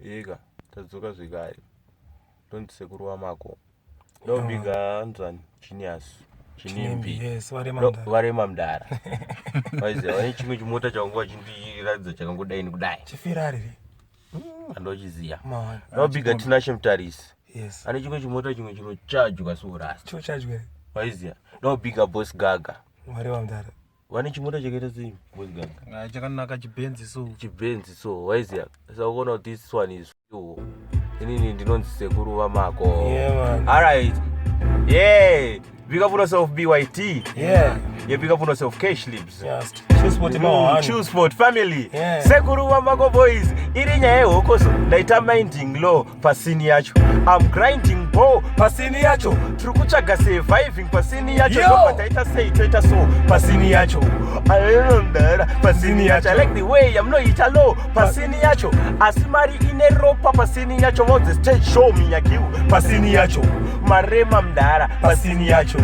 Ega, tadzoka zvekare. Don't sekuru wamako. Ndobiga nzani genius. Chinimbi. Yes, varema mdara. Waiziva, vane chimwe chimota changuva chindiradza chakangodai nekudai. Chifirari. Andochiziya. Ndobiga Tinashe Mutarisi. Yes. Ane chimwe chimota chimwe chinochajwa sourasta. Chochajwa. Waiziya. Ndobiga Boss Gaga. Varema mdara. Vane chimota chakaita sei Boss Gaga. Chakanaka chibenzi so. Chibenzi so, waiziya. Saka ukaona kuti this one is you. Inini ndinonzi sekuru wamako. Yeah, man. Alright. Yeah. Big up on yourself, BYT. Yeah. Yeah, big up on yourself, Cash Lips. Yes. Choose sport Choose sport family. Yeah. Sekuru wamako boys. Irinya yehokoso. Ndaita minding low pasini yacho. I'm grinding bo pasini yacho. Trukuchaga surviving pasini yacho. Ndopa taita say toita so pasini yacho. Alondara pasini yacho. I like the way I'm no italo pasini yacho. Asimari ineropa pasini yacho. Want the stage show me yakiu pasini yacho. Marema mdara pasini yacho.